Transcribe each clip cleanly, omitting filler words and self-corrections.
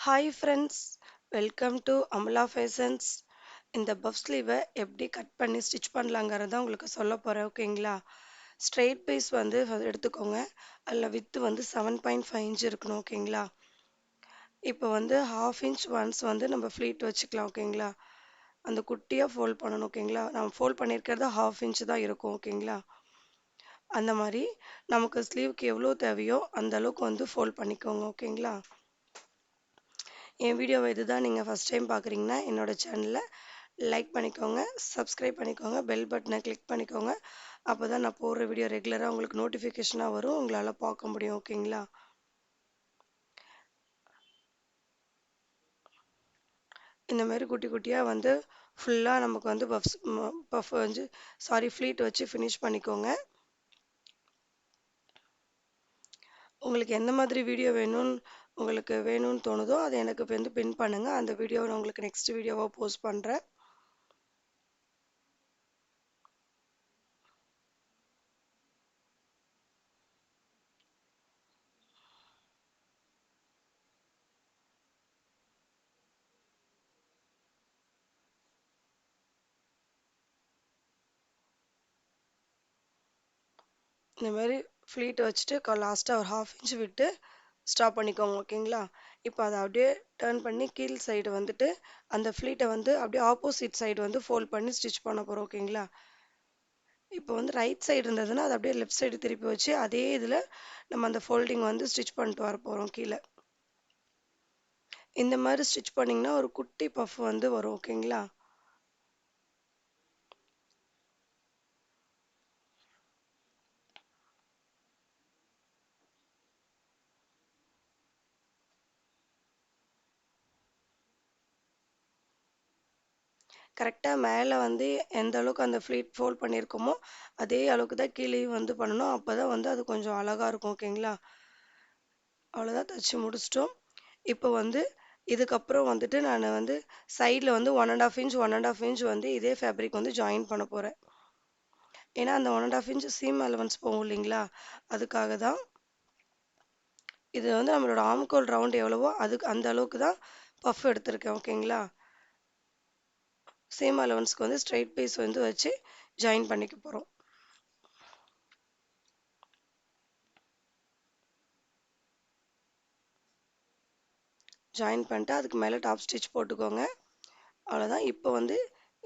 Hi friends, welcome to Amala fashions. இந்த puff ஸ்லீவை எப்படி cut பண்ணி ஸ்டிச் பண்ணலாங்கிறத உங்களுக்கு சொல்ல போகிறேன். ஓகேங்களா? ஸ்ட்ரெயிட் பீஸ் வந்து எடுத்துக்கோங்க. அதில் வித்து வந்து 7.5 இன்ச் இருக்கணும். ஓகேங்களா? இப்போ வந்து ஹாஃப் இன்ச் ஒன்ஸ் வந்து நம்ம ஃப்ளீட் வச்சுக்கலாம். ஓகேங்களா? அந்த குட்டியாக ஃபோல்ட் பண்ணணும். ஓகேங்களா? நான் ஃபோல்ட் பண்ணியிருக்கிறது ஹாஃப் இன்ச் தான் இருக்கும். ஓகேங்களா? அந்த மாதிரி நமக்கு ஸ்லீவுக்கு எவ்வளோ தேவையோ அந்த அளவுக்கு வந்து ஃபோல்ட் பண்ணிக்கோங்க. ஓகேங்களா? என் வீடியோவை இதுதான் நீங்கள் ஃபஸ்ட் டைம் பார்க்குறீங்கன்னா என்னோட சேனலை லைக் பண்ணிக்கோங்க, சப்ஸ்கிரைப் பண்ணிக்கோங்க, பெல் பட்டனை கிளிக் பண்ணிக்கோங்க. அப்போ தான் நான் போடுற வீடியோ ரெகுலராக உங்களுக்கு நோட்டிஃபிகேஷனாக வரும், உங்களால் பார்க்க முடியும். ஓகேங்களா? இந்த மாதிரி குட்டி குட்டியாக வந்து ஃபுல்லாக நமக்கு வந்து பஃப் வந்து ஃப்ளீட் வச்சு ஃபினிஷ் பண்ணிக்கோங்க. உங்களுக்கு எந்த மாதிரி வீடியோ வேணும்னு தோணுதோ அதை எனக்கு வந்து பின் பண்ணுங்கள். அந்த வீடியோவை நான் உங்களுக்கு நெக்ஸ்ட் வீடியோவாக போஸ்ட் பண்ணுறேன். இந்த மாதிரி ஃப்ளீட் வச்சுட்டு லாஸ்ட்டாக ஒரு ஹாஃப் இன்ச் விட்டு ஸ்டாப் பண்ணிக்கோங்க. ஓகேங்களா? இப்போ அதை அப்படியே டேர்ன் பண்ணி கீழ் சைடு வந்துட்டு அந்த ஃப்ளீட்டை வந்து அப்படியே ஆப்போசிட் சைடு வந்து ஃபோல்ட் பண்ணி ஸ்டிச் பண்ண போகிறோம். ஓகேங்களா? இப்போ வந்து ரைட் சைடு இருந்ததுன்னா அதை அப்படியே லெஃப்ட் சைடு திருப்பி வச்சு அதே இதில் நம்ம அந்த ஃபோல்டிங் வந்து ஸ்டிச் பண்ணிட்டு வர போகிறோம் கீழே. இந்த மாதிரி ஸ்டிச் பண்ணிங்கன்னா ஒரு குட்டி பஃப் வந்து வரும். ஓகேங்களா? கரெக்டாக மேலே வந்து எந்த அளவுக்கு அந்த ஃப்ளீட் ஃபோல்ட் பண்ணியிருக்கோமோ அதே அளவுக்கு தான் கீழேயும் வந்து பண்ணணும். அப்போ தான் வந்து அது கொஞ்சம் அழகாக இருக்கும். ஓகேங்களா? அவ்வளோதான், தச்சு முடிச்சிட்டோம். இப்போ வந்து இதுக்கப்புறம் வந்துட்டு நான் வந்து சைடில் வந்து 1.5 இன்ச் வந்து இதே ஃபேப்ரிக் வந்து ஜாயின் பண்ண போகிறேன். ஏன்னா அந்த 1.5 இன்ச் சீம் அலவன்ஸ் போகும் இல்லைங்களா? அதுக்காக தான். இது வந்து நம்மளோட ஆம்கோல் ரவுண்ட் எவ்வளவோ அதுக்கு அந்த அளவுக்கு தான் பஃப் எடுத்திருக்கேன். ஓகேங்களா? சீம் அலவன்ஸ்க்கு வந்து ஸ்ட்ரைட் பீஸ் வந்து வச்சு ஜாயின் பண்ணிக்க போகிறோம். ஜாயின் பண்ணிட்டு அதுக்கு மேலே டாப் ஸ்டிச் போட்டுக்கோங்க. அவ்வளோதான். இப்போ வந்து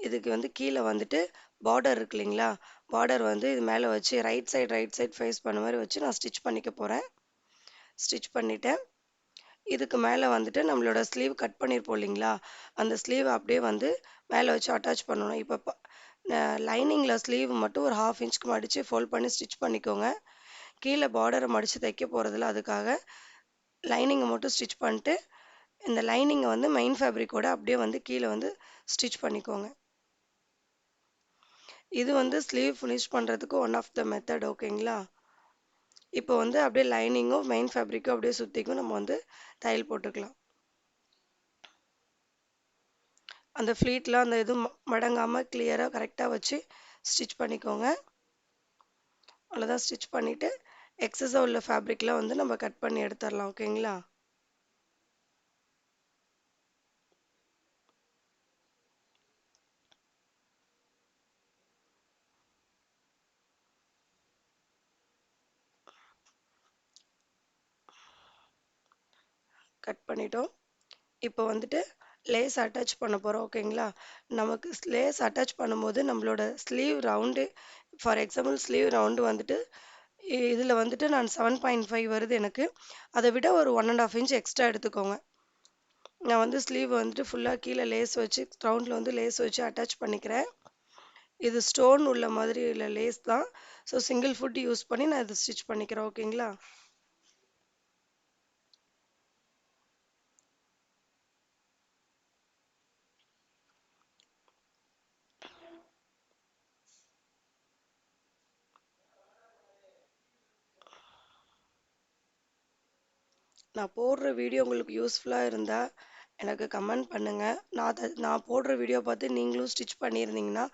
இதுக்கு வந்து கீழே வந்துட்டு பார்டர் இருக்கு இல்லைங்களா? பார்டர் வந்து இது மேலே வச்சு ரைட் சைடு ஃபேஸ் பண்ண மாதிரி வச்சு நான் ஸ்டிச் பண்ணிக்க போகிறேன். ஸ்டிச் பண்ணிட்டேன். இதுக்கு மேலே வந்துட்டு நம்மளோட ஸ்லீவ் கட் பண்ணியிருப்போம் இல்லைங்களா? அந்த ஸ்லீவ் அப்படியே வந்து மேலே வச்சு அட்டாச் பண்ணணும். இப்போ லைனிங்கில் ஸ்லீவ் மட்டும் ஒரு ஹாஃப் இன்ச்சுக்கு மடித்து ஃபோல்ட் பண்ணி ஸ்டிச் பண்ணிக்கோங்க. கீழே பார்டரை மடித்து தைக்க போகிறதில்ல, அதுக்காக லைனிங்கை மட்டும் ஸ்டிச் பண்ணிட்டு இந்த லைனிங்கை வந்து மெயின் ஃபேப்ரிக்கோட அப்படியே வந்து கீழே வந்து ஸ்டிச் பண்ணிக்கோங்க. இது வந்து ஸ்லீவ் ஃபினிஷ் பண்ணுறதுக்கு ஒன் ஆஃப் த மெத்தட். ஓகேங்களா? இப்போ வந்து அப்படியே லைனிங்கும் மெயின் ஃபேப்ரிக்கும் அப்படியே சுற்றிக்கும் நம்ம வந்து தையல் போட்டுக்கலாம். அந்த ஃப்ளீட்லாம் அந்த இது மடங்காமல் கிளியராக கரெக்டாக வச்சு ஸ்டிச் பண்ணிக்கோங்க. அவ்வளோதான். ஸ்டிச் பண்ணிவிட்டு எக்ஸஸாக உள்ள ஃபேப்ரிக்லாம் வந்து நம்ம கட் பண்ணி எடுத்துடலாம். ஓகேங்களா? கட் பண்ணிட்டோம். இப்போ வந்துட்டு லேஸ் அட்டாச் பண்ண போகிறோம். ஓகேங்களா? நமக்கு லேஸ் அட்டாச் பண்ணும்போது நம்மளோட sleeve round, for example sleeve round வந்துட்டு இதில் வந்துட்டு நான் 7.5 வருது எனக்கு. அதை விட ஒரு 1.5 இன்ச் எக்ஸ்ட்ரா எடுத்துக்கோங்க. நான் வந்து ஸ்லீவ் வந்துட்டு ஃபுல்லாக கீழே லேஸ் வச்சு ரவுண்டில் வந்து லேஸ் வச்சு அட்டாச் பண்ணிக்கிறேன். இது ஸ்டோன் உள்ள மாதிரி இல்லை, லேஸ் தான். ஸோ சிங்கிள் ஃபுட் யூஸ் பண்ணி நான் இதை ஸ்டிச் பண்ணிக்கிறேன். ஓகேங்களா? நான் போடுற வீடியோ உங்களுக்கு யூஸ்ஃபுல்லாக இருந்தால் எனக்கு கமெண்ட் பண்ணுங்கள். நான் போடுற வீடியோ பார்த்து நீங்களும் ஸ்டிச் பண்ணியிருந்தீங்கன்னா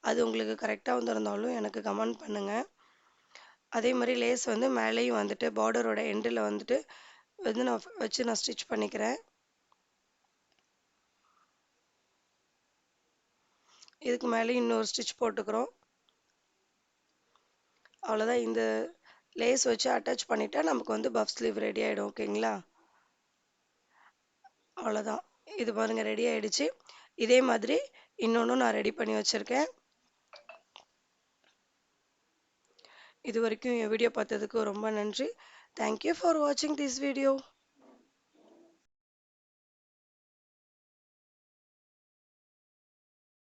அது உங்களுக்கு கரெக்டாக வந்திருந்தாலும் எனக்கு கமெண்ட் பண்ணுங்கள். அதே மாதிரி லேஸ் வந்து மேலேயும் வந்துட்டு பார்டரோட எண்டில் வந்துட்டு வந்து நான் வச்சு நான் ஸ்டிச் பண்ணிக்கிறேன். இதுக்கு மேலே இன்னொரு ஸ்டிச் போட்டுக்கிறோம். அவ்வளோதான். இந்த லேஸ் வச்சு அட்டாச் பண்ணிட்டா நமக்கு வந்து பஃப் ஸ்லீவ் ரெடி ஆகிடும். ஓகேங்களா? அவ்வளோதான். இது பாருங்க ரெடி ஆயிடுச்சு. இதே மாதிரி இன்னொன்னும் நான் ரெடி பண்ணி வச்சிருக்கேன். இது வரைக்கும் என் வீடியோ பார்த்ததுக்கு ரொம்ப நன்றி. தேங்க்யூ ஃபார் வாட்சிங் திஸ் வீடியோ.